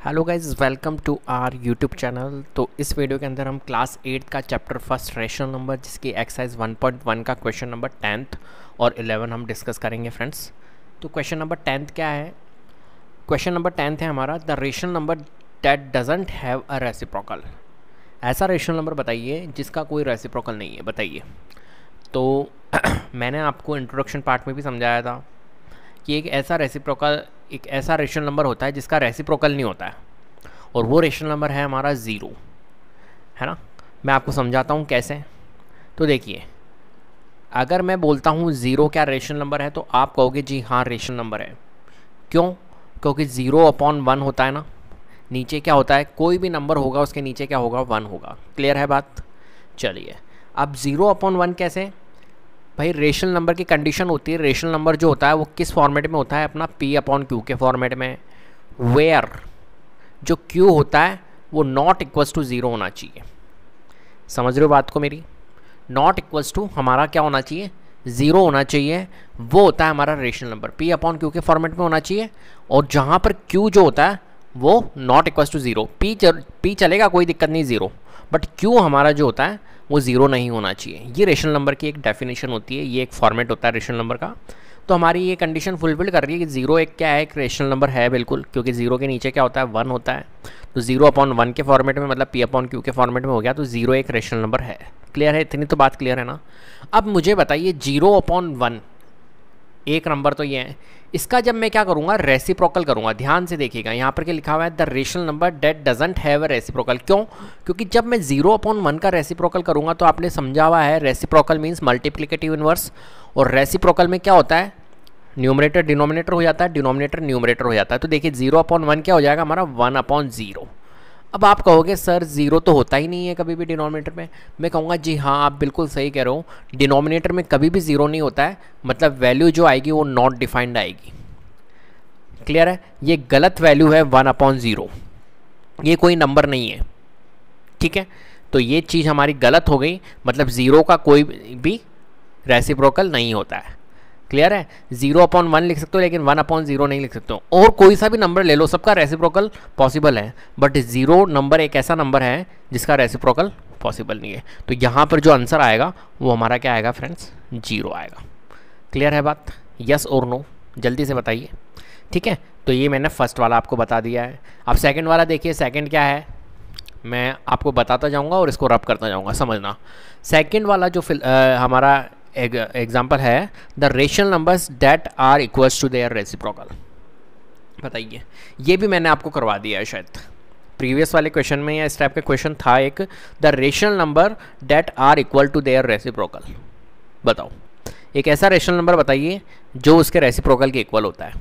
Hello guys, welcome to our YouTube channel. तो इस video के अंदर हम क्लास 8 का चैप्टर फर्स्ट रेशनल नंबर जिसकी एक्सरसाइज 1.1 का क्वेश्चन नंबर 10th और 11 हम डिस्कस करेंगे फ्रेंड्स। तो क्वेश्चन नंबर 10th क्या है? क्वेश्चन नंबर 10th है हमारा, the rational number that doesn't have a reciprocal. ऐसा रेशनल नंबर बताइए जिसका कोई रेसिप्रोकल नहीं है, बताइए। तो मैंने आपको इंट्रोडक्शन पार्ट में भी समझाया था कि एक ऐसा रेशनल नंबर होता है जिसका रेसिप्रोकल नहीं होता है, और वो रेशनल नंबर है हमारा ज़ीरो, है ना। मैं आपको समझाता हूँ कैसे। तो देखिए, अगर मैं बोलता हूँ ज़ीरो क्या रेशनल नंबर है तो आप कहोगे जी हाँ रेशनल नंबर है। क्यों? क्योंकि 0/1 होता है ना, नीचे क्या होता है, कोई भी नंबर होगा उसके नीचे क्या होगा, 1 होगा। क्लियर है बात? चलिए, अब 0/1 कैसे भाई? रेशनल नंबर की कंडीशन होती है, रेशनल नंबर जो होता है वो किस फॉर्मेट में होता है, अपना P/Q के फॉर्मेट में, वेयर जो Q होता है वो नॉट इक्वल्स टू 0 होना चाहिए। समझ रहे हो बात को मेरी? नॉट इक्वल्स टू हमारा क्या होना चाहिए, 0 होना चाहिए। वो होता है हमारा रेशनल नंबर, P/Q के फॉर्मेट में होना चाहिए। और जहाँ पर Q जो होता है वो नॉट इक्वल्स टू 0, P चलेगा, कोई दिक्कत नहीं 0, बट Q हमारा जो होता है वो 0 नहीं होना चाहिए। ये रेशनल नंबर की एक डेफिनेशन होती है, ये एक फॉर्मेट होता है रेशनल नंबर का। तो हमारी ये कंडीशन फुलफिल कर रही है कि 0 एक क्या है, एक रेशनल नंबर है बिल्कुल, क्योंकि 0 के नीचे क्या होता है, 1 होता है। तो 0/1 के फॉर्मेट में, मतलब P/Q के फॉर्मेट में हो गया, तो 0 एक रेशनल नंबर है। क्लियर है? इतनी तो बात क्लियर है ना। अब मुझे बताइए 0/1 एक नंबर तो ये है, इसका जब मैं क्या करूँगा, रेसिप्रोकल करूँगा। ध्यान से देखिएगा, यहाँ पर क्या लिखा हुआ है, the rational number that doesn't have a reciprocal. क्यों? क्योंकि जब मैं 0/1 का रेसिप्रोकल करूँगा तो आपने समझा हुआ है रेसिप्रोकल मीन्स मल्टीप्लिकेटिव इनवर्स, और रेसिप्रोकल में क्या होता है, न्यूमरेटर डिनोमिनेटर हो जाता है, डिनोमिनेटर न्यूमरेटर हो जाता है। तो देखिए 0/1 क्या हो जाएगा हमारा, 1/0। अब आप कहोगे सर 0 तो होता ही नहीं है कभी भी डिनोमिनेटर में। मैं कहूँगा जी हाँ, आप बिल्कुल सही कह रहे हो, डिनोमिनेटर में कभी भी 0 नहीं होता है, मतलब वैल्यू जो आएगी वो नॉट डिफाइंड आएगी। क्लियर है? ये गलत वैल्यू है 1/0, ये कोई नंबर नहीं है। ठीक है, तो ये चीज़ हमारी गलत हो गई, मतलब 0 का कोई भी रेसिप्रोकल नहीं होता है। क्लियर है? 0/1 लिख सकते हो, लेकिन 1/0 नहीं लिख सकते हो। और कोई सा भी नंबर ले लो, सबका रेसिप्रोकल पॉसिबल है, बट 0 नंबर एक ऐसा नंबर है जिसका रेसिप्रोकल पॉसिबल नहीं है। तो यहाँ पर जो आंसर आएगा वो हमारा क्या आएगा फ्रेंड्स, 0 आएगा। क्लियर है बात? यस और नो, जल्दी से बताइए। ठीक है, तो ये मैंने फर्स्ट वाला आपको बता दिया है। अब सेकंड वाला देखिए, सेकंड क्या है, मैं आपको बताता जाऊँगा और इसको रब करता जाऊँगा, समझना। सेकंड वाला जो हमारा एग्जाम्पल है, the rational numbers that are equals to their reciprocal. बताइए, ये भी मैंने आपको करवा दिया है शायद प्रीवियस वाले क्वेश्चन में, या इस टाइप का क्वेश्चन था एक, the rational number that are equal to their reciprocal. बताओ, एक ऐसा रेशनल नंबर बताइए जो उसके रेसिप्रोकल के इक्वल होता है,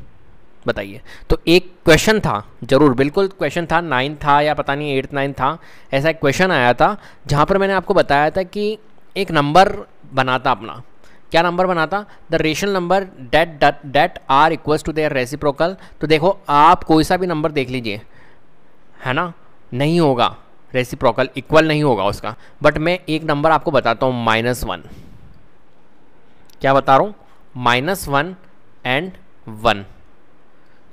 बताइए। तो एक क्वेश्चन था, जरूर बिल्कुल क्वेश्चन था, 9 था या पता नहीं 8th 9 था, ऐसा एक क्वेश्चन आया था जहाँ पर मैंने आपको बताया था कि एक नंबर बनाता, अपना क्या नंबर बनाता, the rational number that are equals to their reciprocal. तो देखो, आप कोई सा भी नंबर देख लीजिए, है ना, नहीं होगा रेसिप्रोकल, इक्वल नहीं होगा उसका। बट मैं एक नंबर आपको बताता हूँ, -1। क्या बता रहा हूँ, -1 एंड 1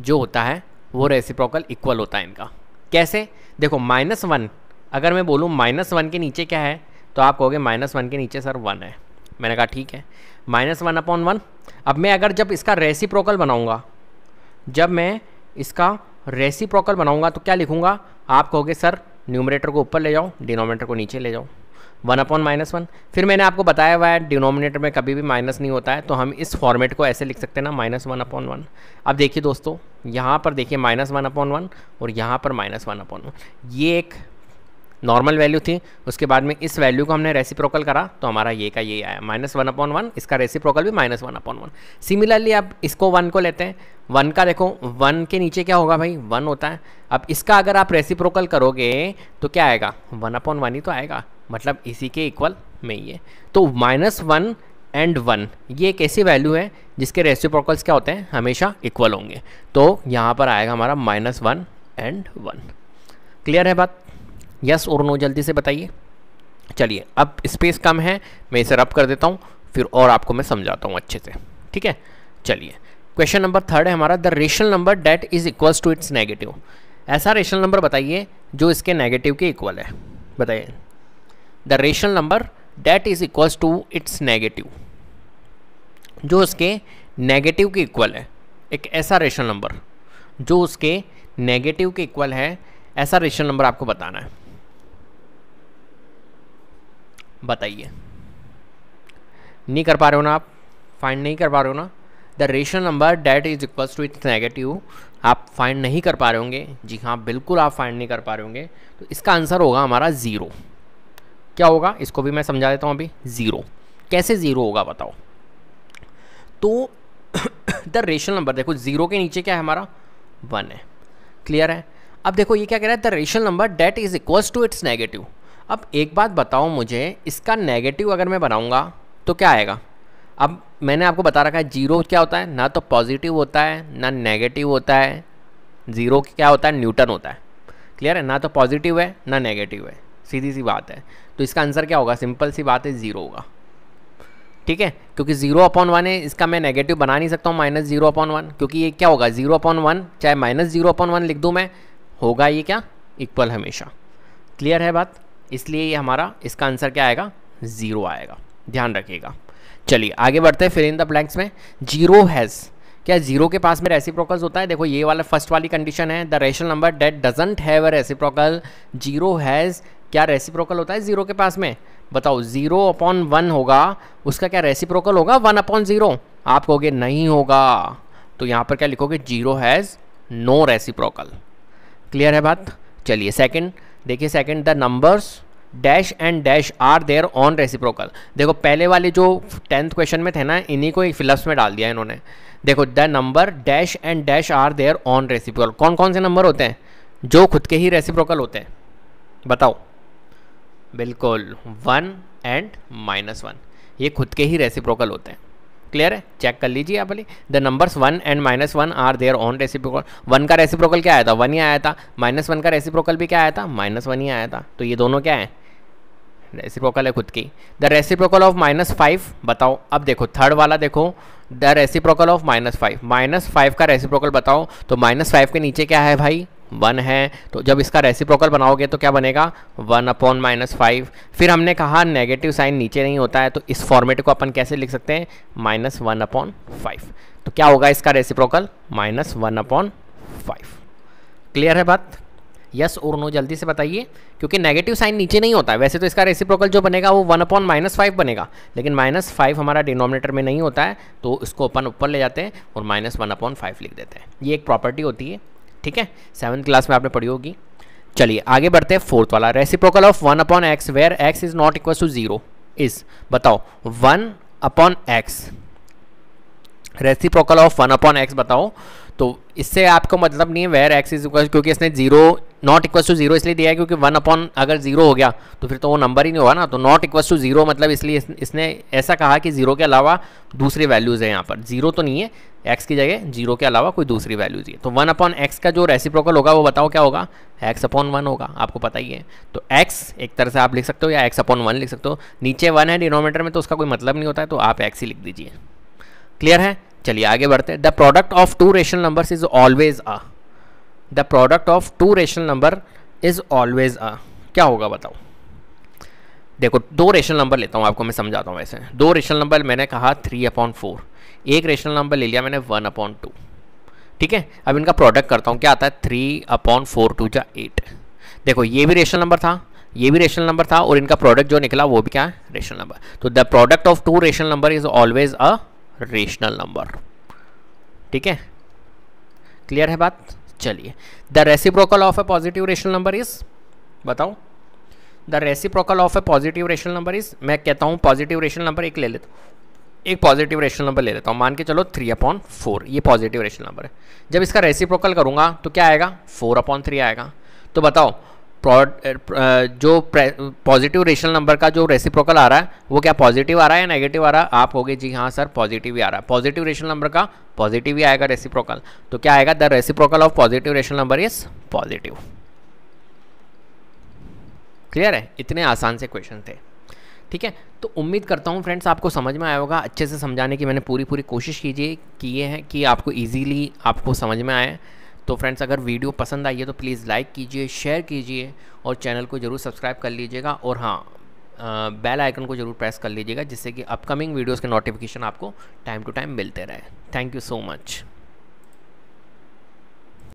जो होता है वो रेसिप्रोकल इक्वल होता है इनका। कैसे? देखो, -1 अगर मैं बोलूँ -1 के नीचे क्या है, तो आप कहोगे -1 के नीचे सर 1 है। मैंने कहा ठीक है, -1/1। अब मैं अगर जब इसका रेसिप्रोकल बनाऊंगा, तो क्या लिखूंगा, आप कहोगे सर न्यूमरेटर को ऊपर ले जाओ, डिनोमिनेटर को नीचे ले जाओ, 1/-1। फिर मैंने आपको बताया हुआ है डिनोमिनेटर में कभी भी माइनस नहीं होता है, तो हम इस फॉर्मेट को ऐसे लिख सकते हैं ना, -1/1। अब देखिए दोस्तों, यहाँ पर देखिए -1/1 और यहाँ पर -1/1, ये एक नॉर्मल वैल्यू थी। उसके बाद में इस वैल्यू को हमने रेसिप्रोकल करा तो हमारा ये का ये आया, -1/1। इसका रेसिप्रोकल भी -1/1। सिमिलरली अब इसको 1 को लेते हैं, 1 का देखो, 1 के नीचे क्या होगा भाई, 1 होता है। अब इसका अगर आप रेसिप्रोकल करोगे तो क्या आएगा, 1/1 ही तो आएगा, मतलब इसी के इक्वल में ही है। तो -1 एंड 1 ये एक ऐसी वैल्यू है जिसके रेसिप्रोकल्स क्या होते हैं, हमेशा इक्वल होंगे। तो यहाँ पर आएगा हमारा -1 एंड 1। क्लियर है बात? यस और नो, जल्दी से बताइए। चलिए, अब स्पेस कम है, मैं इसे रब कर देता हूँ, फिर और आपको मैं समझाता हूँ अच्छे से। ठीक है, चलिए, क्वेश्चन नंबर 3 है हमारा, the rational number that is equals to its negative. ऐसा रेशनल नंबर बताइए जो इसके नेगेटिव के इक्वल है। बताइए the rational number that is equals to its negative, जो उसके नेगेटिव के इक्वल है। एक ऐसा रेशनल नंबर जो उसके नेगेटिव के इक्वल है, ऐसा रेशनल नंबर आपको बताना है। बताइए, नहीं कर पा रहे हो ना आप, फाइंड नहीं कर पा रहे हो ना। The rational number that is equals to its negative, आप फाइंड नहीं कर पा रहे होंगे। जी हाँ, बिल्कुल आप फाइंड नहीं कर पा रहे होंगे। तो इसका आंसर होगा हमारा 0। क्या होगा, इसको भी मैं समझा देता हूँ अभी। 0 कैसे 0 होगा बताओ। तो द रेशनल नंबर, देखो 0 के नीचे क्या है हमारा, 1 है। क्लियर है। अब देखो ये क्या कह रहा है, the rational number that is equals to its negative. अब एक बात बताओ मुझे, इसका नेगेटिव अगर मैं बनाऊंगा तो क्या आएगा। अब मैंने आपको बता रखा है 0 क्या होता है, ना तो पॉजिटिव होता है ना नेगेटिव होता है। 0 क्या होता है, न्यूटन होता है। क्लियर है, ना तो पॉजिटिव है ना नेगेटिव है, सीधी सी बात है। तो इसका आंसर क्या होगा, सिंपल सी बात है 0 होगा। ठीक है, क्योंकि 0/1 है, इसका मैं नेगेटिव बना नहीं सकता हूँ -0/1, क्योंकि ये क्या होगा 0/1, चाहे -0/1 लिख दूँ मैं, होगा ये क्या, इक्वल हमेशा। क्लियर है बात। इसलिए ये हमारा, इसका आंसर क्या आएगा, 0 आएगा, ध्यान रखिएगा। चलिए आगे बढ़ते हैं। फिर इन द ब्लैंक्स में 0 हैज़, क्या 0 के पास में रेसिप्रोकल्स होता है। देखो ये वाला फर्स्ट वाली कंडीशन है, the rational number that doesn't have a reciprocal. 0 has, क्या रेसिप्रोकल होता है 0 के पास में, बताओ। 0/1 होगा, उसका क्या रेसिप्रोकल होगा 1/0। आप कहोगे नहीं होगा, तो यहाँ पर क्या लिखोगे, 0 हैज़ नो रेसिप्रोकल। क्लियर है बात। चलिए सेकंड देखिए, second the numbers dash and dash are their own reciprocal. देखो पहले वाले जो 10th क्वेश्चन में थे ना, इन्हीं को एक फिलअप्स में डाल दिया इन्होंने। देखो the number dash and dash are their own reciprocal, कौन कौन से नंबर होते हैं जो खुद के ही रेसिप्रोकल होते हैं, बताओ। बिल्कुल 1 एंड -1, ये खुद के ही रेसिप्रोकल होते हैं। क्लियर है, चेक कर लीजिए आप वाली। The numbers 1 and -1 are their own reciprocal. 1 का रेसिप्रोकल क्या आया था, 1 ही आया था। -1 का रेसिप्रोकल भी क्या आया था, -1 ही आया था। तो ये दोनों क्या है, रेसिप्रोकल है खुद की। द रेसिप्रोकल ऑफ -5 बताओ। अब देखो थर्ड वाला देखो, द रेसिप्रोकल ऑफ -5, -5 का रेसिप्रोकल बताओ। तो -5 के नीचे क्या है भाई, 1 है। तो जब इसका रेसिप्रोकल बनाओगे तो क्या बनेगा, 1/-5। फिर हमने कहा नेगेटिव साइन नीचे नहीं होता है, तो इस फॉर्मेट को अपन कैसे लिख सकते हैं, -1/5। तो क्या होगा इसका रेसिप्रोकल, -1/5। क्लियर है बात, यस और नो जल्दी से बताइए, क्योंकि नेगेटिव साइन नीचे नहीं होता है। वैसे तो इसका रेसिप्रोकल जो बनेगा वो 1/-5 बनेगा, लेकिन -5 हमारा डिनोमिनेटर में नहीं होता है, तो इसको अपन ऊपर ले जाते हैं और -1/5 लिख देते हैं। ये एक प्रॉपर्टी होती है, ठीक है, 7th क्लास में आपने पढ़ी होगी। चलिए आगे बढ़ते हैं। फोर्थ वाला, reciprocal of 1/x where x is not equal to 0 is, बताओ 1/x, रेसिप्रोकल ऑफ 1/x बताओ। तो इससे आपको मतलब नहीं है वेयर x इज इक्वल, क्योंकि इसने 0 नॉट इक्वल टू 0 इसलिए दिया है क्योंकि 1/ अगर 0 हो गया तो फिर तो वो नंबर ही नहीं होगा ना। तो नॉट इक्वल टू 0 मतलब इसलिए इसने ऐसा कहा कि 0 के अलावा दूसरी वैल्यूज़ है यहाँ पर। 0 तो नहीं है, x की जगह 0 के अलावा कोई दूसरी वैल्यूज है। तो 1/x का जो रेसिप्रोकल होगा वो बताओ क्या होगा, x/1 होगा, आपको पता ही है। तो x एक तरह से आप लिख सकते हो या x/1 लिख सकते हो। नीचे 1 है डिनोमिनेटर में तो उसका कोई मतलब नहीं होता है, तो आप x ही लिख दीजिए। क्लियर है, चलिए आगे बढ़ते हैं। The product of 2 rational numbers is always a, the product of 2 rational number is always अ, क्या होगा बताओ। देखो 2 रेशनल नंबर लेता हूँ, आपको मैं समझाता हूँ। वैसे 2 रेशनल नंबर मैंने कहा 3/4, एक रेशनल नंबर ले लिया मैंने 1/2, ठीक है। अब इनका प्रोडक्ट करता हूँ, क्या आता है 3/4 2 जा 8। देखो ये भी रेशनल नंबर था, ये भी रेशनल नंबर था, और इनका प्रोडक्ट जो निकला वो भी क्या है, रेशनल नंबर। तो the product of 2 rational number is always a rational number, ठीक है। क्लियर है बात। चलिए the reciprocal of a positive rational number is, बताओ। The reciprocal of a positive rational number is, मैं कहता हूँ पॉजिटिव रेशनल नंबर एक ले लेता हूँ, एक पॉजिटिव रेशनल नंबर ले लेता हूँ, मान के चलो 3/4, ये पॉजिटिव रेशनल नंबर है। जब इसका रेसिप्रोकल करूँगा तो क्या आएगा, 4/3 आएगा। तो बताओ जो पॉजिटिव रेशनल नंबर का जो रेसिप्रोकल आ रहा है वो क्या पॉजिटिव आ रहा है या नेगेटिव आ रहा है। आप होगे जी हाँ सर पॉजिटिव ही आ रहा है, पॉजिटिव रेशनल नंबर का पॉजिटिव ही आएगा रेसिप्रोकल। तो क्या आएगा, the reciprocal of positive rational number is positive. Clear है, इतने आसान से क्वेश्चन थे, ठीक है। तो उम्मीद करता हूँ फ्रेंड्स आपको समझ में आया होगा। अच्छे से समझाने की मैंने पूरी कोशिश कीजिए की है कि आपको ईजीली आपको समझ में आए। तो फ्रेंड्स, अगर वीडियो पसंद आई है तो प्लीज़ लाइक कीजिए, शेयर कीजिए और चैनल को ज़रूर सब्सक्राइब कर लीजिएगा। और हाँ, बेल आइकन को ज़रूर प्रेस कर लीजिएगा, जिससे कि अपकमिंग वीडियोज़ के नोटिफिकेशन आपको टाइम टू टाइम मिलते रहे। Thank you so much.